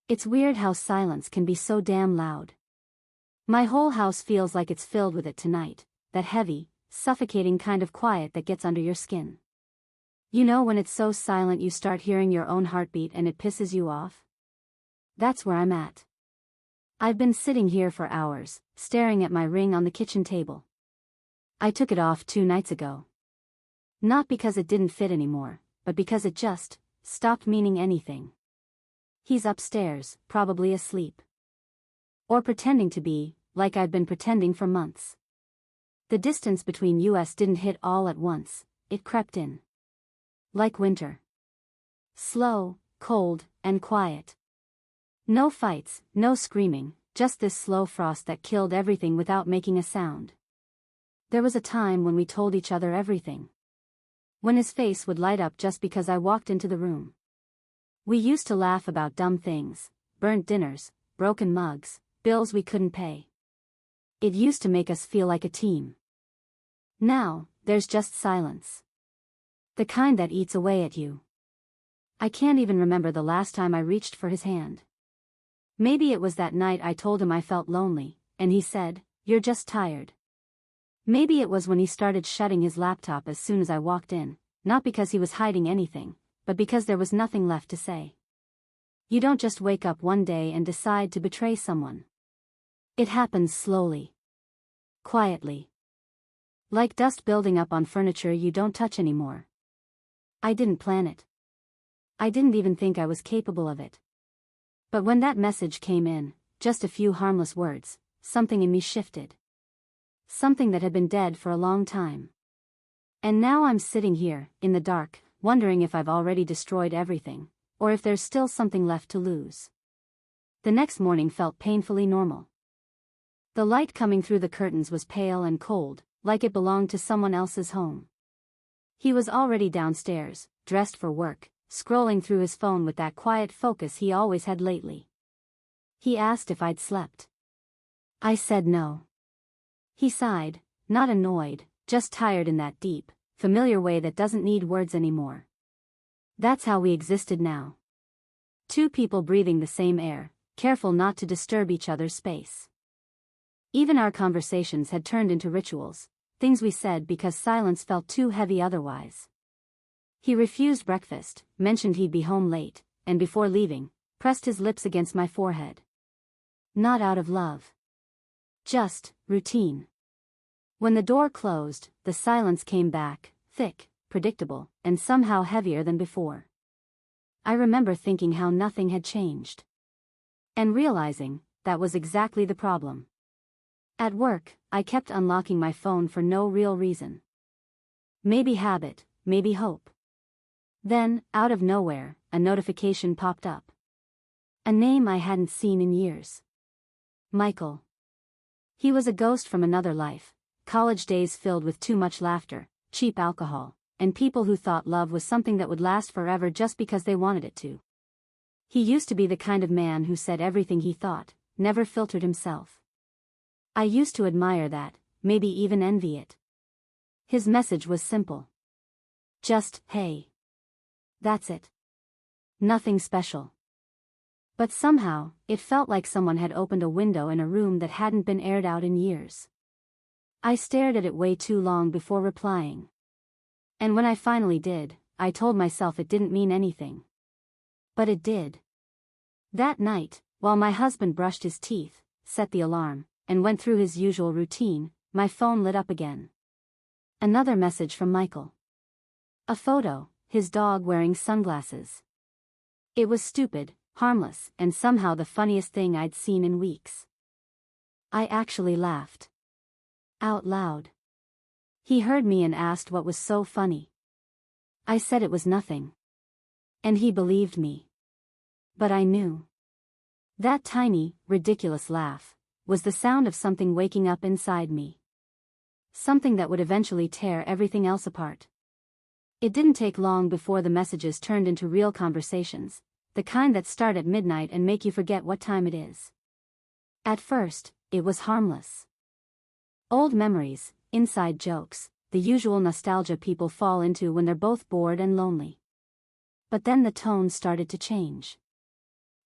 It's weird how silence can be so damn loud. My whole house feels like it's filled with it tonight, that heavy, suffocating kind of quiet that gets under your skin. You know when it's so silent you start hearing your own heartbeat and it pisses you off? That's where I'm at. I've been sitting here for hours, staring at my ring on the kitchen table. I took it off 2 nights ago. Not because it didn't fit anymore, but because it just stopped meaning anything. He's upstairs, probably asleep. Or pretending to be, like I've been pretending for months. The distance between us didn't hit all at once, it crept in. Like winter. Slow, cold, and quiet. No fights, no screaming, just this slow frost that killed everything without making a sound. There was a time when we told each other everything. When his face would light up just because I walked into the room. We used to laugh about dumb things, burnt dinners, broken mugs, bills we couldn't pay. It used to make us feel like a team. Now, there's just silence. The kind that eats away at you. I can't even remember the last time I reached for his hand. Maybe it was that night I told him I felt lonely, and he said, "You're just tired." Maybe it was when he started shutting his laptop as soon as I walked in, not because he was hiding anything, but because there was nothing left to say. You don't just wake up one day and decide to betray someone. It happens slowly. Quietly. Like dust building up on furniture you don't touch anymore. I didn't plan it. I didn't even think I was capable of it. But when that message came in, just a few harmless words, something in me shifted. Something that had been dead for a long time. And now I'm sitting here, in the dark, wondering if I've already destroyed everything, or if there's still something left to lose. The next morning felt painfully normal. The light coming through the curtains was pale and cold, like it belonged to someone else's home. He was already downstairs, dressed for work, scrolling through his phone with that quiet focus he always had lately. He asked if I'd slept. I said no. He sighed, not annoyed, just tired in that deep, familiar way that doesn't need words anymore. That's how we existed now. 2 people breathing the same air, careful not to disturb each other's space. Even our conversations had turned into rituals, things we said because silence felt too heavy otherwise. He refused breakfast, mentioned he'd be home late, and before leaving, pressed his lips against my forehead. Not out of love. Just routine. When the door closed, the silence came back, thick, predictable, and somehow heavier than before. I remember thinking how nothing had changed. And realizing, that was exactly the problem. At work, I kept unlocking my phone for no real reason. Maybe habit, maybe hope. Then, out of nowhere, a notification popped up. A name I hadn't seen in years. Michael. He was a ghost from another life, college days filled with too much laughter, cheap alcohol, and people who thought love was something that would last forever just because they wanted it to. He used to be the kind of man who said everything he thought, never filtered himself. I used to admire that, maybe even envy it. His message was simple. Just, hey. That's it. Nothing special. But somehow, it felt like someone had opened a window in a room that hadn't been aired out in years. I stared at it way too long before replying. And when I finally did, I told myself it didn't mean anything. But it did. That night, while my husband brushed his teeth, set the alarm, and went through his usual routine, my phone lit up again. Another message from Michael. A photo, his dog wearing sunglasses. It was stupid, harmless, and somehow the funniest thing I'd seen in weeks. I actually laughed. Out loud. He heard me and asked what was so funny. I said it was nothing. And he believed me. But I knew. That tiny, ridiculous laugh was the sound of something waking up inside me. Something that would eventually tear everything else apart. It didn't take long before the messages turned into real conversations, the kind that start at midnight and make you forget what time it is. At first, it was harmless. Old memories, inside jokes, the usual nostalgia people fall into when they're both bored and lonely. But then the tone started to change.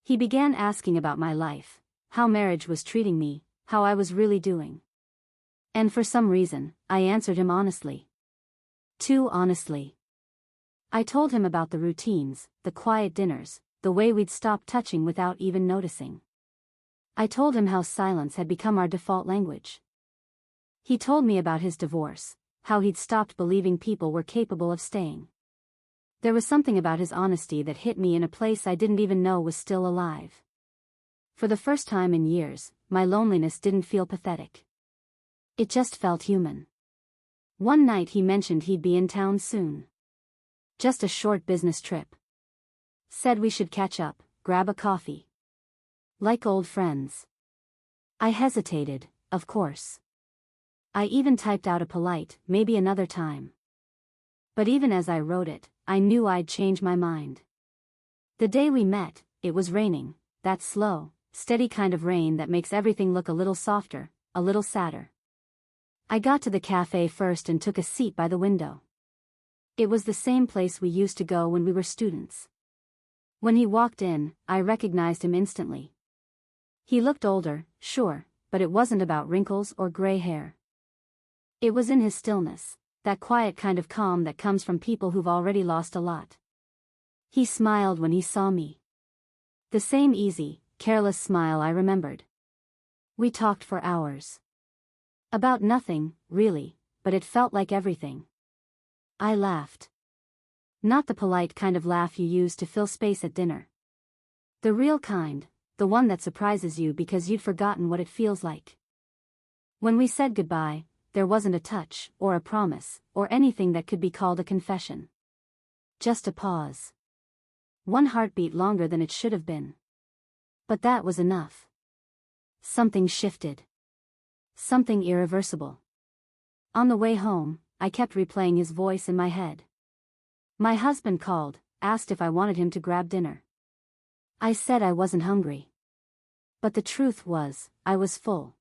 He began asking about my life, how marriage was treating me, how I was really doing. And for some reason, I answered him honestly. Too honestly. I told him about the routines, the quiet dinners, the way we'd stop touching without even noticing. I told him how silence had become our default language. He told me about his divorce, how he'd stopped believing people were capable of staying. There was something about his honesty that hit me in a place I didn't even know was still alive. For the first time in years, my loneliness didn't feel pathetic. It just felt human. One night he mentioned he'd be in town soon. Just a short business trip. Said we should catch up, grab a coffee. Like old friends. I hesitated, of course. I even typed out a polite, maybe another time. But even as I wrote it, I knew I'd change my mind. The day we met, it was raining, that slow, steady kind of rain that makes everything look a little softer, a little sadder. I got to the cafe first and took a seat by the window. It was the same place we used to go when we were students. When he walked in, I recognized him instantly. He looked older, sure, but it wasn't about wrinkles or gray hair. It was in his stillness, that quiet kind of calm that comes from people who've already lost a lot. He smiled when he saw me. The same easy, careless smile I remembered. We talked for hours. About nothing, really, but it felt like everything. I laughed. Not the polite kind of laugh you use to fill space at dinner. The real kind, the one that surprises you because you'd forgotten what it feels like. When we said goodbye, there wasn't a touch, or a promise, or anything that could be called a confession. Just a pause. One heartbeat longer than it should have been. But that was enough. Something shifted. Something irreversible. On the way home, I kept replaying his voice in my head. My husband called, asked if I wanted him to grab dinner. I said I wasn't hungry. But the truth was, I was full.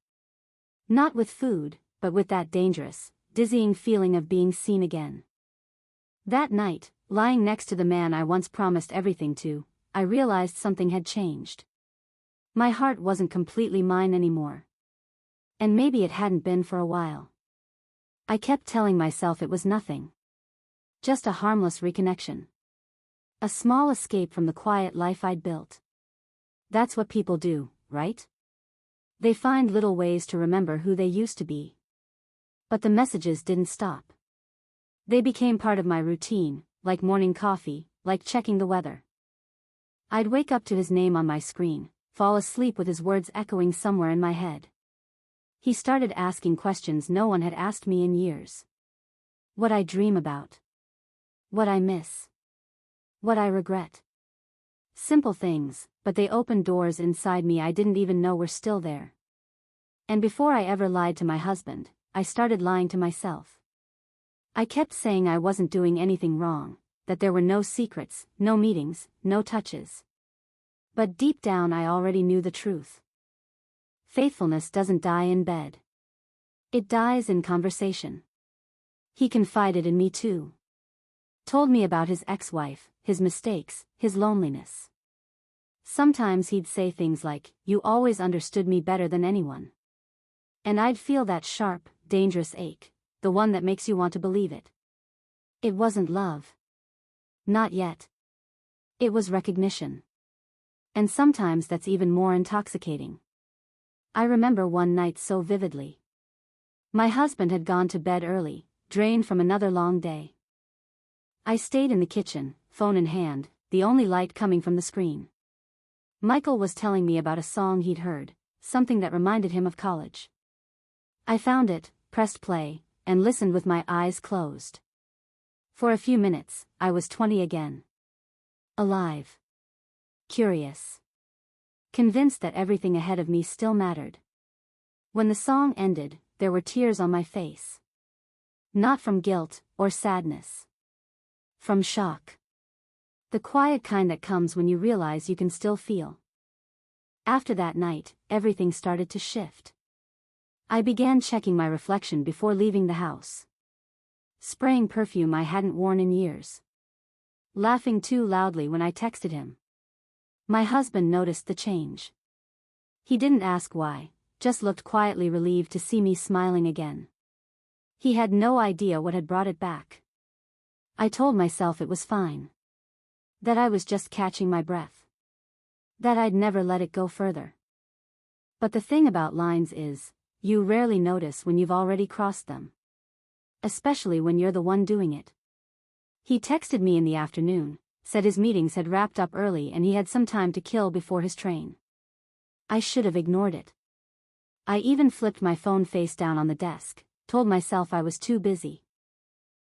Not with food, but with that dangerous, dizzying feeling of being seen again. That night, lying next to the man I once promised everything to, I realized something had changed. My heart wasn't completely mine anymore. And maybe it hadn't been for a while. I kept telling myself it was nothing. Just a harmless reconnection. A small escape from the quiet life I'd built. That's what people do, right? They find little ways to remember who they used to be. But the messages didn't stop. They became part of my routine, like morning coffee, like checking the weather. I'd wake up to his name on my screen, fall asleep with his words echoing somewhere in my head. He started asking questions no one had asked me in years. What I dream about. What I miss. What I regret. Simple things, but they opened doors inside me I didn't even know were still there. And before I ever lied to my husband, I started lying to myself. I kept saying I wasn't doing anything wrong, that there were no secrets, no meetings, no touches. But deep down I already knew the truth. Faithfulness doesn't die in bed. It dies in conversation. He confided in me too. Told me about his ex-wife, his mistakes, his loneliness. Sometimes he'd say things like, "You always understood me better than anyone." And I'd feel that sharp, dangerous ache, the one that makes you want to believe it. It wasn't love. Not yet. It was recognition. And sometimes that's even more intoxicating. I remember one night so vividly. My husband had gone to bed early, drained from another long day. I stayed in the kitchen, phone in hand, the only light coming from the screen. Michael was telling me about a song he'd heard, something that reminded him of college. I found it, pressed play, and listened with my eyes closed. For a few minutes, I was 20 again. Alive. Curious. Convinced that everything ahead of me still mattered. When the song ended, there were tears on my face. Not from guilt, or sadness. From shock. The quiet kind that comes when you realize you can still feel. After that night, everything started to shift. I began checking my reflection before leaving the house. Spraying perfume I hadn't worn in years. Laughing too loudly when I texted him. My husband noticed the change. He didn't ask why, just looked quietly relieved to see me smiling again. He had no idea what had brought it back. I told myself it was fine. That I was just catching my breath. That I'd never let it go further. But the thing about lines is, you rarely notice when you've already crossed them. Especially when you're the one doing it. He texted me in the afternoon, said his meetings had wrapped up early and he had some time to kill before his train. I should have ignored it. I even flipped my phone face down on the desk, told myself I was too busy.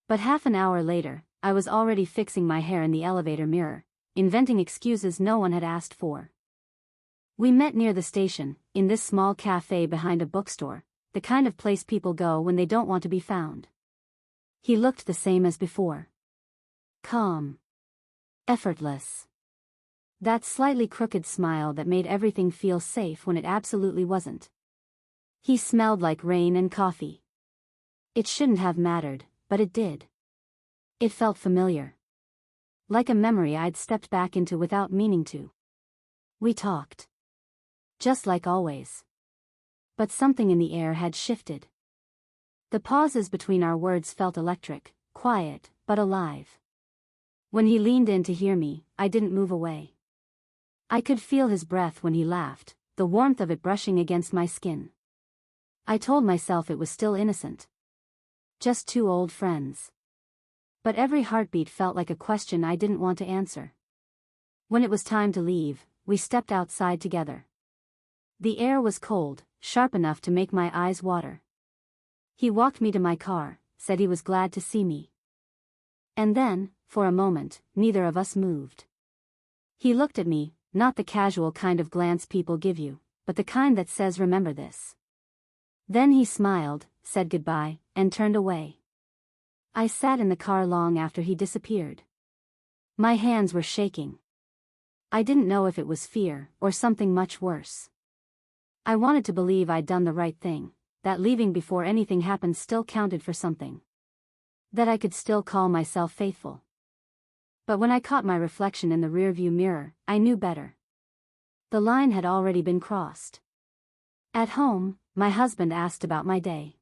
But half an hour later, I was already fixing my hair in the elevator mirror, inventing excuses no one had asked for. We met near the station, in this small cafe behind a bookstore, the kind of place people go when they don't want to be found. He looked the same as before. Calm. Effortless. That slightly crooked smile that made everything feel safe when it absolutely wasn't. He smelled like rain and coffee. It shouldn't have mattered, but it did. It felt familiar. Like a memory I'd stepped back into without meaning to. We talked. Just like always. But something in the air had shifted. The pauses between our words felt electric, quiet, but alive. When he leaned in to hear me, I didn't move away. I could feel his breath when he laughed, the warmth of it brushing against my skin. I told myself it was still innocent. Just two old friends. But every heartbeat felt like a question I didn't want to answer. When it was time to leave, we stepped outside together. The air was cold, sharp enough to make my eyes water. He walked me to my car, said he was glad to see me. And then, for a moment, neither of us moved. He looked at me, not the casual kind of glance people give you, but the kind that says remember this. Then he smiled, said goodbye, and turned away. I sat in the car long after he disappeared. My hands were shaking. I didn't know if it was fear or something much worse. I wanted to believe I'd done the right thing, that leaving before anything happened still counted for something. That I could still call myself faithful. But when I caught my reflection in the rearview mirror, I knew better. The line had already been crossed. At home, my husband asked about my day.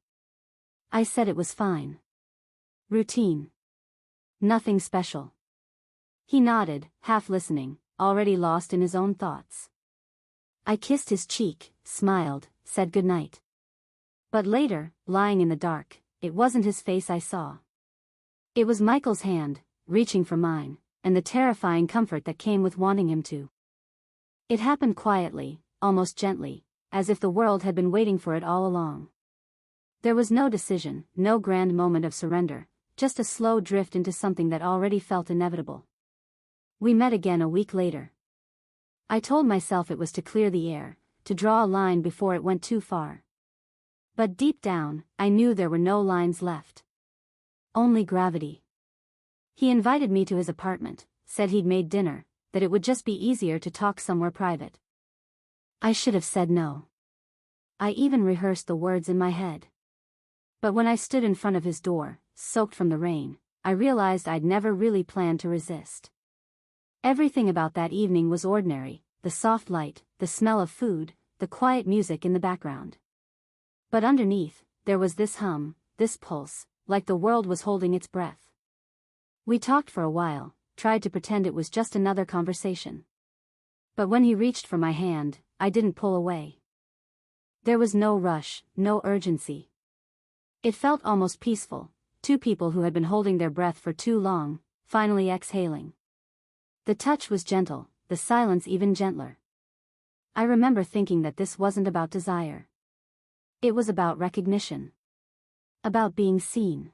I said it was fine. Routine. Nothing special. He nodded, half listening, already lost in his own thoughts. I kissed his cheek, smiled, said goodnight. But later, lying in the dark, it wasn't his face I saw. It was Michael's hand, reaching for mine, and the terrifying comfort that came with wanting him to. It happened quietly, almost gently, as if the world had been waiting for it all along. There was no decision, no grand moment of surrender, just a slow drift into something that already felt inevitable. We met again a week later. I told myself it was to clear the air, to draw a line before it went too far. But deep down, I knew there were no lines left. Only gravity. He invited me to his apartment, said he'd made dinner, that it would just be easier to talk somewhere private. I should have said no. I even rehearsed the words in my head. But when I stood in front of his door, soaked from the rain, I realized I'd never really planned to resist. Everything about that evening was ordinary, the soft light, the smell of food, the quiet music in the background. But underneath, there was this hum, this pulse, like the world was holding its breath. We talked for a while, tried to pretend it was just another conversation. But when he reached for my hand, I didn't pull away. There was no rush, no urgency. It felt almost peaceful, two people who had been holding their breath for too long, finally exhaling. The touch was gentle, the silence even gentler. I remember thinking that this wasn't about desire. It was about recognition. About being seen.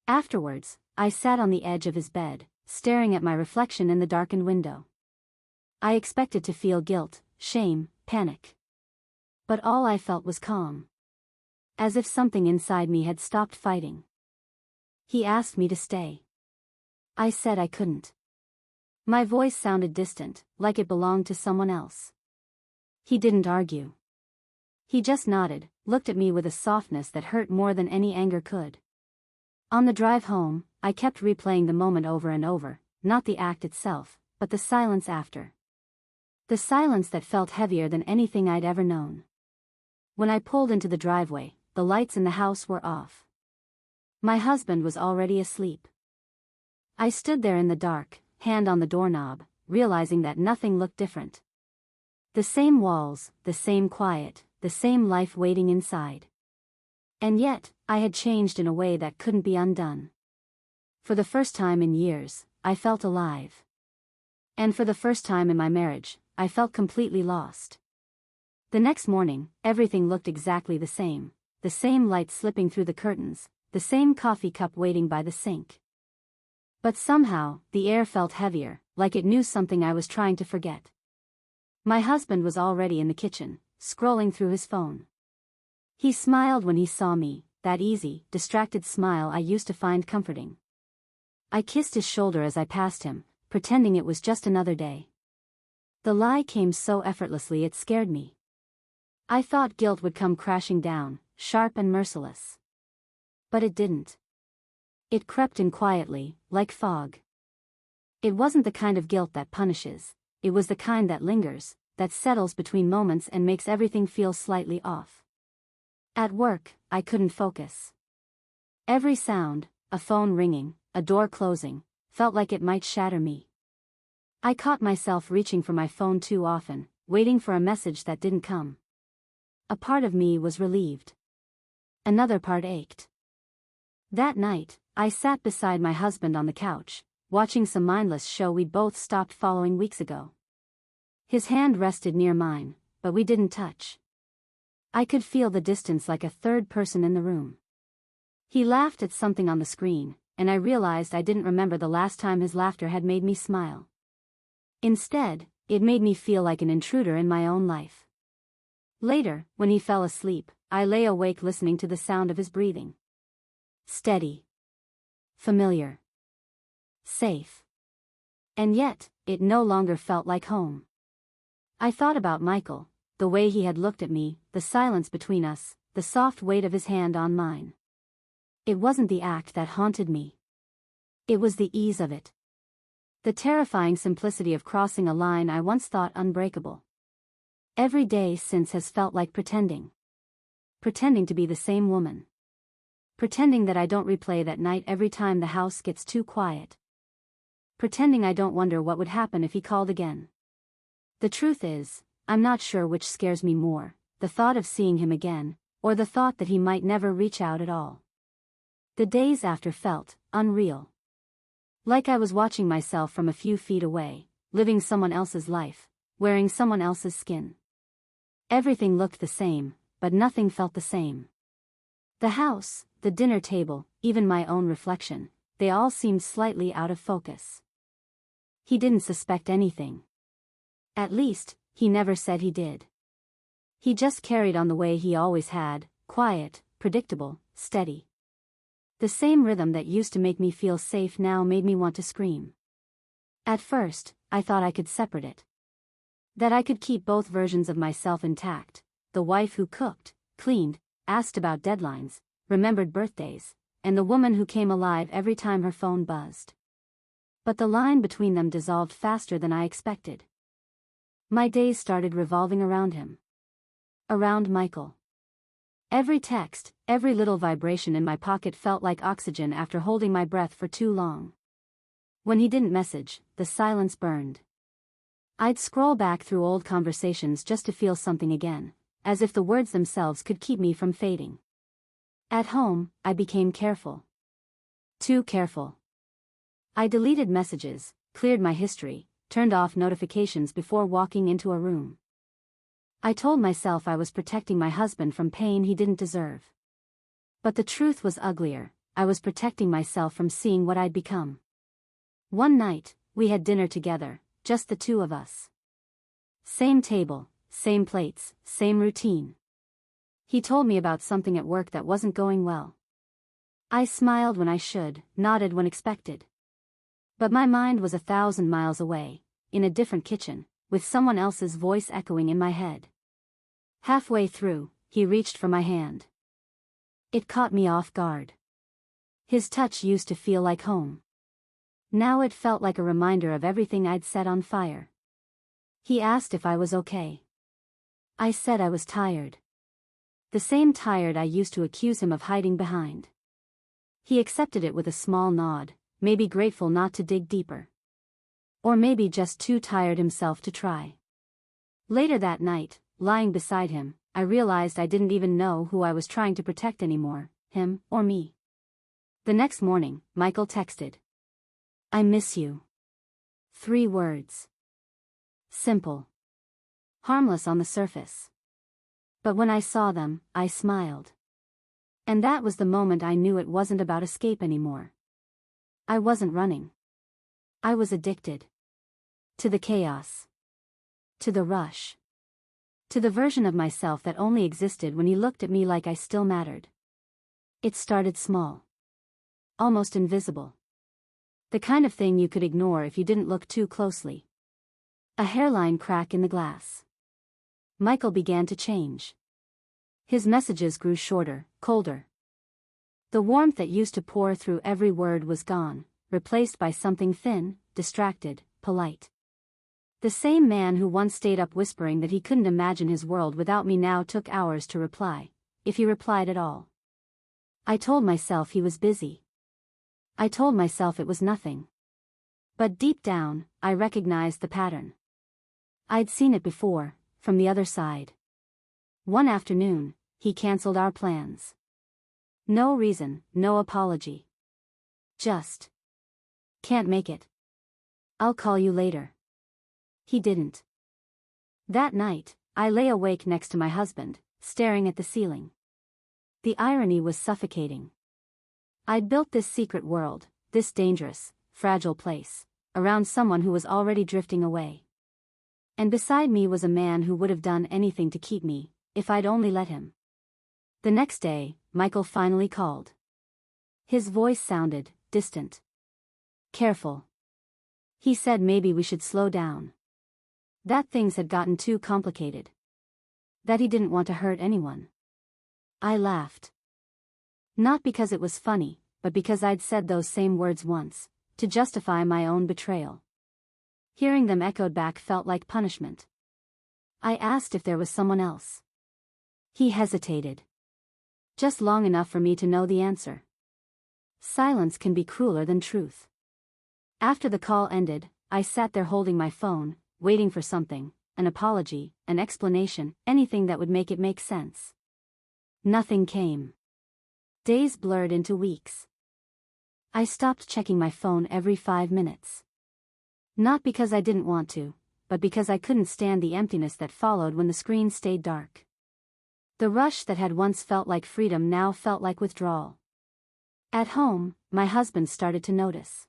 Afterwards, I sat on the edge of his bed, staring at my reflection in the darkened window. I expected to feel guilt, shame, panic. But all I felt was calm. As if something inside me had stopped fighting. He asked me to stay. I said I couldn't. My voice sounded distant, like it belonged to someone else. He didn't argue. He just nodded, looked at me with a softness that hurt more than any anger could. On the drive home, I kept replaying the moment over and over, not the act itself, but the silence after. The silence that felt heavier than anything I'd ever known. When I pulled into the driveway, the lights in the house were off. My husband was already asleep. I stood there in the dark, hand on the doorknob, realizing that nothing looked different. The same walls, the same quiet, the same life waiting inside. And yet, I had changed in a way that couldn't be undone. For the first time in years, I felt alive. And for the first time in my marriage, I felt completely lost. The next morning, everything looked exactly the same light slipping through the curtains, the same coffee cup waiting by the sink. But somehow, the air felt heavier, like it knew something I was trying to forget. My husband was already in the kitchen, scrolling through his phone. He smiled when he saw me, that easy, distracted smile I used to find comforting. I kissed his shoulder as I passed him, pretending it was just another day. The lie came so effortlessly it scared me. I thought guilt would come crashing down, sharp and merciless. But it didn't. It crept in quietly, like fog. It wasn't the kind of guilt that punishes, it was the kind that lingers, that settles between moments and makes everything feel slightly off. At work, I couldn't focus. Every sound, a phone ringing, a door closing, felt like it might shatter me. I caught myself reaching for my phone too often, waiting for a message that didn't come. A part of me was relieved. Another part ached. That night, I sat beside my husband on the couch, watching some mindless show we'd both stopped following weeks ago. His hand rested near mine, but we didn't touch. I could feel the distance like a third person in the room. He laughed at something on the screen, and I realized I didn't remember the last time his laughter had made me smile. Instead, it made me feel like an intruder in my own life. Later, when he fell asleep, I lay awake listening to the sound of his breathing. Steady. Familiar. Safe. And yet, it no longer felt like home. I thought about Michael, the way he had looked at me, the silence between us, the soft weight of his hand on mine. It wasn't the act that haunted me. It was the ease of it. The terrifying simplicity of crossing a line I once thought unbreakable. Every day since has felt like pretending. Pretending to be the same woman. Pretending that I don't replay that night every time the house gets too quiet. Pretending I don't wonder what would happen if he called again. The truth is, I'm not sure which scares me more, the thought of seeing him again, or the thought that he might never reach out at all. The days after felt unreal. Like I was watching myself from a few feet away, living someone else's life, wearing someone else's skin. Everything looked the same, but nothing felt the same. The house, the dinner table, even my own reflection, they all seemed slightly out of focus. He didn't suspect anything. At least, he never said he did. He just carried on the way he always had, quiet, predictable, steady. The same rhythm that used to make me feel safe now made me want to scream. At first, I thought I could separate it. That I could keep both versions of myself intact, the wife who cooked, cleaned, asked about deadlines, remembered birthdays, and the woman who came alive every time her phone buzzed. But the line between them dissolved faster than I expected. My days started revolving around him. Around Michael. Every text, every little vibration in my pocket felt like oxygen after holding my breath for too long. When he didn't message, the silence burned. I'd scroll back through old conversations just to feel something again, as if the words themselves could keep me from fading. At home, I became careful. Too careful. I deleted messages, cleared my history, turned off notifications before walking into a room. I told myself I was protecting my husband from pain he didn't deserve. But the truth was uglier, I was protecting myself from seeing what I'd become. One night, we had dinner together, just the two of us. Same table, same plates, same routine. He told me about something at work that wasn't going well. I smiled when I should, nodded when expected. But my mind was 1,000 miles away, in a different kitchen, with someone else's voice echoing in my head. Halfway through, he reached for my hand. It caught me off guard. His touch used to feel like home. Now it felt like a reminder of everything I'd set on fire. He asked if I was okay. I said I was tired. The same tired I used to accuse him of hiding behind. He accepted it with a small nod, maybe grateful not to dig deeper. Or maybe just too tired himself to try. Later that night, lying beside him, I realized I didn't even know who I was trying to protect anymore, him or me. The next morning, Michael texted. I miss you. 3 words. Simple. Harmless on the surface. But when I saw them, I smiled. And that was the moment I knew it wasn't about escape anymore. I wasn't running. I was addicted. To the chaos. To the rush. To the version of myself that only existed when he looked at me like I still mattered. It started small. Almost invisible. The kind of thing you could ignore if you didn't look too closely. A hairline crack in the glass. Michael began to change. His messages grew shorter, colder. The warmth that used to pour through every word was gone, replaced by something thin, distracted, polite. The same man who once stayed up whispering that he couldn't imagine his world without me now took hours to reply, if he replied at all. I told myself he was busy. I told myself it was nothing. But deep down, I recognized the pattern. I'd seen it before, from the other side. One afternoon, he canceled our plans. No reason, no apology. Just. Can't make it. I'll call you later. He didn't. That night, I lay awake next to my husband, staring at the ceiling. The irony was suffocating. I'd built this secret world, this dangerous, fragile place, around someone who was already drifting away. And beside me was a man who would have done anything to keep me, if I'd only let him. The next day, Michael finally called. His voice sounded distant. Careful. He said maybe we should slow down. That things had gotten too complicated. That he didn't want to hurt anyone. I laughed. Not because it was funny, but because I'd said those same words once, to justify my own betrayal. Hearing them echoed back felt like punishment. I asked if there was someone else. He hesitated. Just long enough for me to know the answer. Silence can be crueler than truth. After the call ended, I sat there holding my phone, waiting for something, an apology, an explanation, anything that would make it make sense. Nothing came. Days blurred into weeks. I stopped checking my phone every 5 minutes. Not because I didn't want to, but because I couldn't stand the emptiness that followed when the screen stayed dark. The rush that had once felt like freedom now felt like withdrawal. At home, my husband started to notice.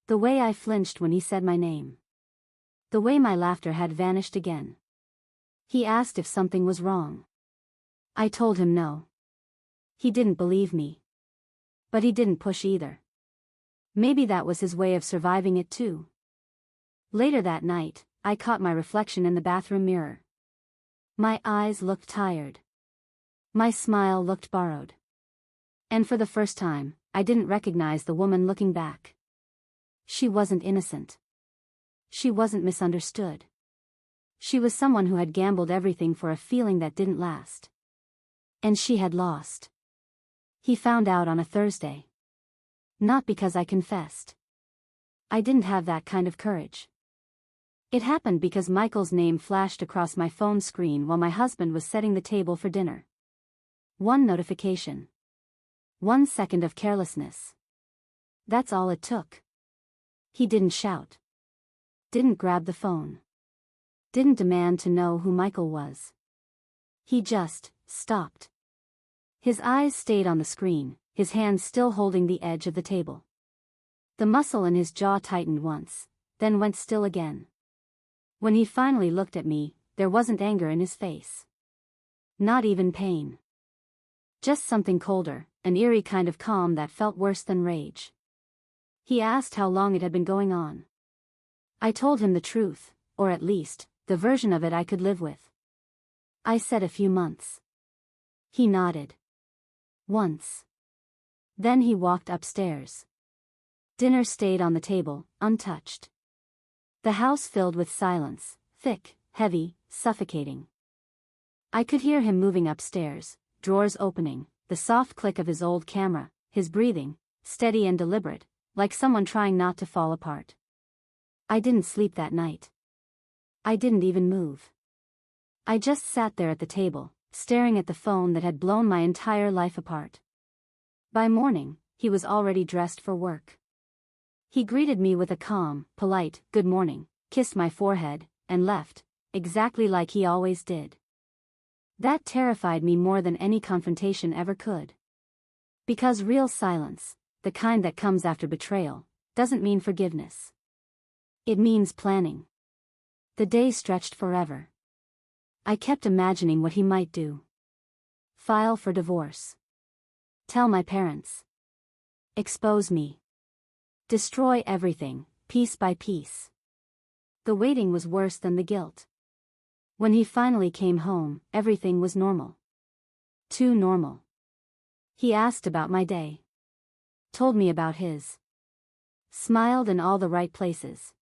The way I flinched when he said my name. The way my laughter had vanished again. He asked if something was wrong. I told him no. He didn't believe me. But he didn't push either. Maybe that was his way of surviving it too. Later that night, I caught my reflection in the bathroom mirror. My eyes looked tired. My smile looked borrowed. And for the first time, I didn't recognize the woman looking back. She wasn't innocent. She wasn't misunderstood. She was someone who had gambled everything for a feeling that didn't last. And she had lost. He found out on a Thursday. Not because I confessed. I didn't have that kind of courage. It happened because Michael's name flashed across my phone screen while my husband was setting the table for dinner. One notification. 1 second of carelessness. That's all it took. He didn't shout. Didn't grab the phone. Didn't demand to know who Michael was. He just stopped. His eyes stayed on the screen, his hands still holding the edge of the table. The muscle in his jaw tightened once, then went still again. When he finally looked at me, there wasn't anger in his face. Not even pain. Just something colder, an eerie kind of calm that felt worse than rage. He asked how long it had been going on. I told him the truth, or at least, the version of it I could live with. I said a few months. He nodded. Once. Then he walked upstairs. Dinner stayed on the table, untouched. The house filled with silence, thick, heavy, suffocating. I could hear him moving upstairs, drawers opening, the soft click of his old camera, his breathing, steady and deliberate, like someone trying not to fall apart. I didn't sleep that night. I didn't even move. I just sat there at the table, staring at the phone that had blown my entire life apart. By morning, he was already dressed for work. He greeted me with a calm, polite, "Good morning," kissed my forehead, and left, exactly like he always did. That terrified me more than any confrontation ever could. Because real silence, the kind that comes after betrayal, doesn't mean forgiveness. It means planning. The day stretched forever. I kept imagining what he might do. File for divorce. Tell my parents. Expose me. Destroy everything, piece by piece. The waiting was worse than the guilt. When he finally came home, everything was normal. Too normal. He asked about my day. Told me about his. Smiled in all the right places.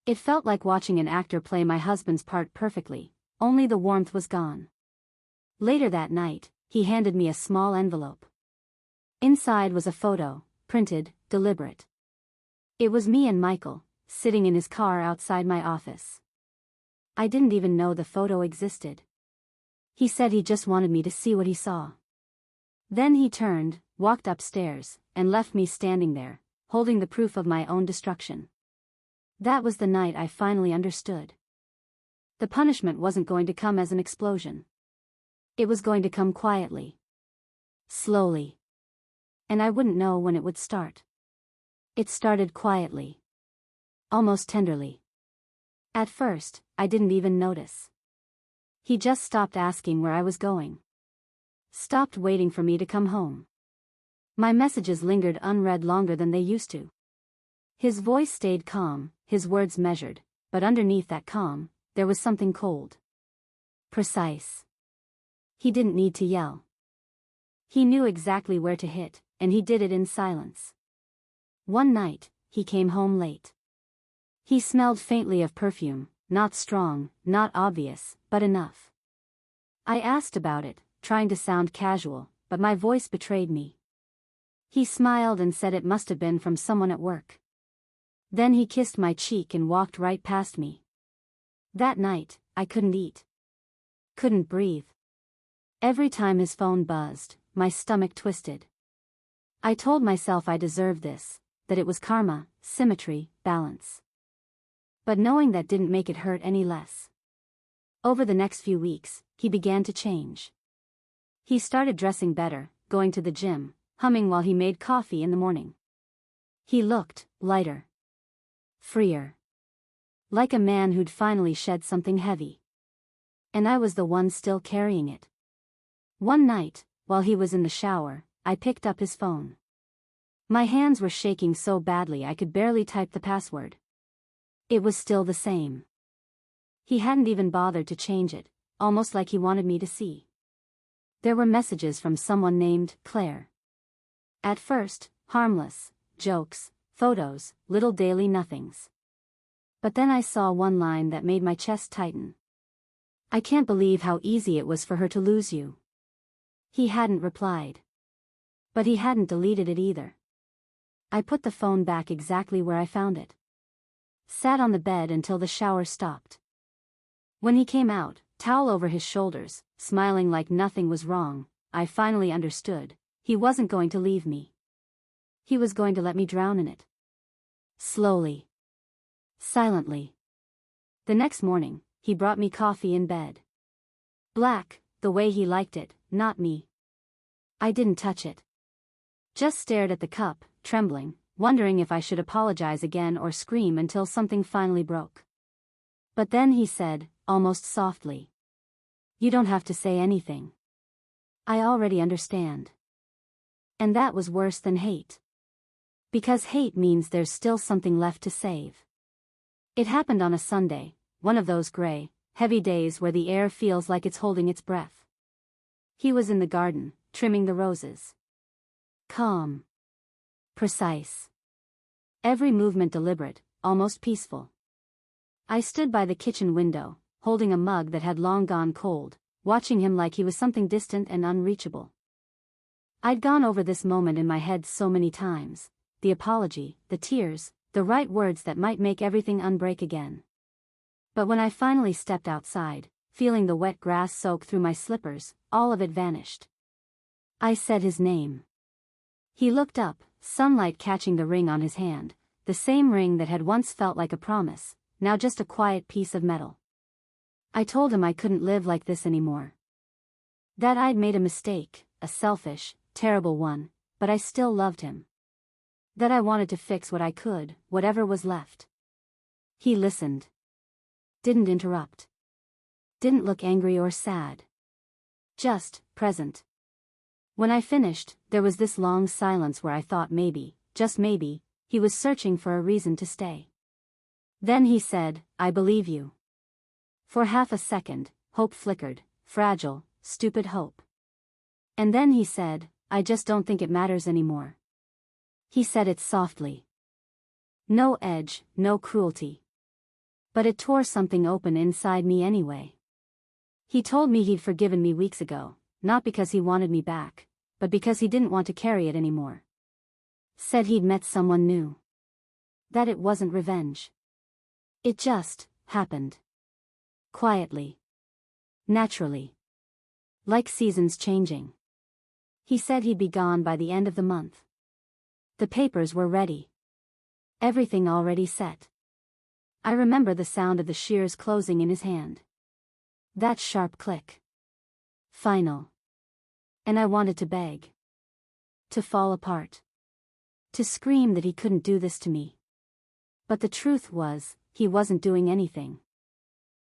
It felt like watching an actor play my husband's part perfectly, only the warmth was gone. Later that night, he handed me a small envelope. Inside was a photo, printed, deliberate. It was me and Michael, sitting in his car outside my office. I didn't even know the photo existed. He said he just wanted me to see what he saw. Then he turned, walked upstairs, and left me standing there, holding the proof of my own destruction. That was the night I finally understood. The punishment wasn't going to come as an explosion. It was going to come quietly. Slowly. And I wouldn't know when it would start. It started quietly. Almost tenderly. At first, I didn't even notice. He just stopped asking where I was going. Stopped waiting for me to come home. My messages lingered unread longer than they used to. His voice stayed calm, his words measured, but underneath that calm, there was something cold. Precise. He didn't need to yell. He knew exactly where to hit, and he did it in silence. One night, he came home late. He smelled faintly of perfume, not strong, not obvious, but enough. I asked about it, trying to sound casual, but my voice betrayed me. He smiled and said it must have been from someone at work. Then he kissed my cheek and walked right past me. That night, I couldn't eat. Couldn't breathe. Every time his phone buzzed, my stomach twisted. I told myself I deserved this, that it was karma, symmetry, balance. But knowing that didn't make it hurt any less. Over the next few weeks, he began to change. He started dressing better, going to the gym, humming while he made coffee in the morning. He looked lighter. Freer. Like a man who'd finally shed something heavy. And I was the one still carrying it. One night, while he was in the shower, I picked up his phone. My hands were shaking so badly I could barely type the password. It was still the same. He hadn't even bothered to change it, almost like he wanted me to see. There were messages from someone named Claire. At first, harmless, jokes, photos, little daily nothings. But then I saw one line that made my chest tighten. "I can't believe how easy it was for her to lose you." He hadn't replied. But he hadn't deleted it either. I put the phone back exactly where I found it. Sat on the bed until the shower stopped. When he came out, towel over his shoulders, smiling like nothing was wrong, I finally understood. He wasn't going to leave me. He was going to let me drown in it. Slowly. Silently. The next morning, he brought me coffee in bed. Black, the way he liked it, not me. I didn't touch it. Just stared at the cup, trembling, wondering if I should apologize again or scream until something finally broke. But then he said, almost softly, "You don't have to say anything. I already understand." And that was worse than hate. Because hate means there's still something left to save. It happened on a Sunday, one of those gray, heavy days where the air feels like it's holding its breath. He was in the garden, trimming the roses. Calm. Precise. Every movement deliberate, almost peaceful. I stood by the kitchen window, holding a mug that had long gone cold, watching him like he was something distant and unreachable. I'd gone over this moment in my head so many times, the apology, the tears, the right words that might make everything unbreak again. But when I finally stepped outside, feeling the wet grass soak through my slippers, all of it vanished. I said his name. He looked up, sunlight catching the ring on his hand, the same ring that had once felt like a promise, now just a quiet piece of metal. I told him I couldn't live like this anymore. That I'd made a mistake, a selfish, terrible one, but I still loved him. That I wanted to fix what I could, whatever was left. He listened. Didn't interrupt. Didn't look angry or sad. Just present. When I finished, there was this long silence where I thought maybe, just maybe, he was searching for a reason to stay. Then he said, "I believe you." For half a second, hope flickered, fragile, stupid hope. And then he said, "I just don't think it matters anymore." He said it softly. No edge, no cruelty. But it tore something open inside me anyway. He told me he'd forgiven me weeks ago, not because he wanted me back, but because he didn't want to carry it anymore. Said he'd met someone new. That it wasn't revenge. It just happened. Quietly. Naturally. Like seasons changing. He said he'd be gone by the end of the month. The papers were ready. Everything already set. I remember the sound of the shears closing in his hand. That sharp click. Final. And I wanted to beg. To fall apart. To scream that he couldn't do this to me. But the truth was, he wasn't doing anything.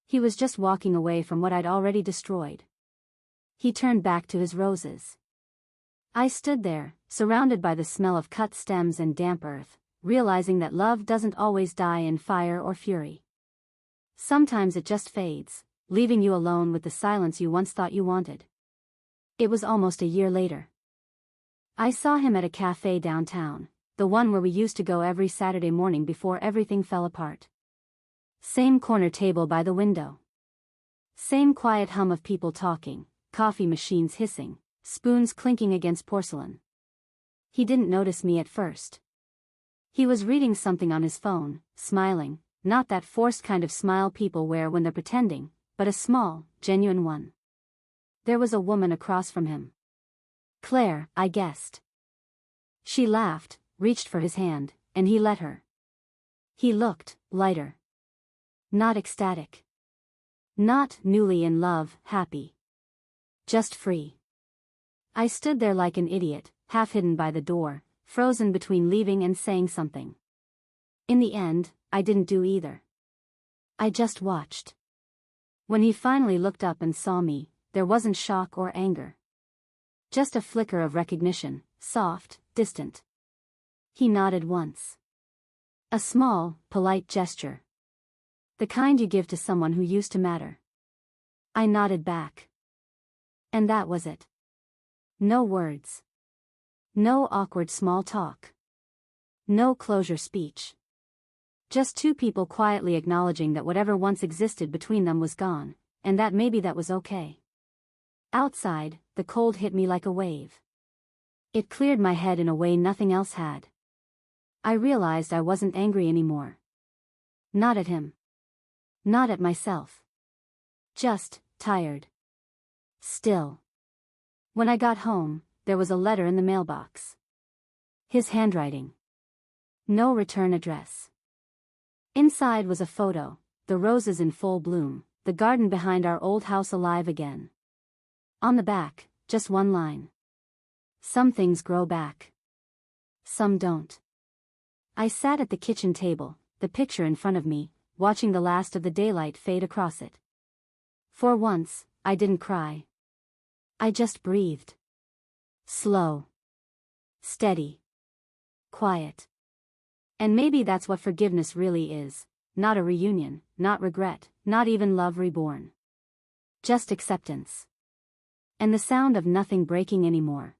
He was just walking away from what I'd already destroyed. He turned back to his roses. I stood there, surrounded by the smell of cut stems and damp earth, realizing that love doesn't always die in fire or fury. Sometimes it just fades, leaving you alone with the silence you once thought you wanted. It was almost a year later. I saw him at a cafe downtown, the one where we used to go every Saturday morning before everything fell apart. Same corner table by the window. Same quiet hum of people talking, coffee machines hissing, spoons clinking against porcelain. He didn't notice me at first. He was reading something on his phone, smiling, not that forced kind of smile people wear when they're pretending, but a small, genuine one. There was a woman across from him. Claire, I guessed. She laughed, reached for his hand, and he let her. He looked lighter. Not ecstatic. Not newly in love, happy. Just free. I stood there like an idiot, half hidden by the door, frozen between leaving and saying something. In the end, I didn't do either. I just watched. When he finally looked up and saw me, there wasn't shock or anger. Just a flicker of recognition, soft, distant. He nodded once. A small, polite gesture. The kind you give to someone who used to matter. I nodded back. And that was it. No words. No awkward small talk. No closure speech. Just two people quietly acknowledging that whatever once existed between them was gone, and that maybe that was okay. Outside, the cold hit me like a wave. It cleared my head in a way nothing else had. I realized I wasn't angry anymore. Not at him. Not at myself. Just tired. Still. When I got home, there was a letter in the mailbox. His handwriting. No return address. Inside was a photo, the roses in full bloom, the garden behind our old house alive again. On the back, just one line. Some things grow back. Some don't. I sat at the kitchen table, the picture in front of me, watching the last of the daylight fade across it. For once, I didn't cry. I just breathed. Slow. Steady. Quiet. And maybe that's what forgiveness really is, not a reunion, not regret, not even love reborn. Just acceptance. And the sound of nothing breaking anymore.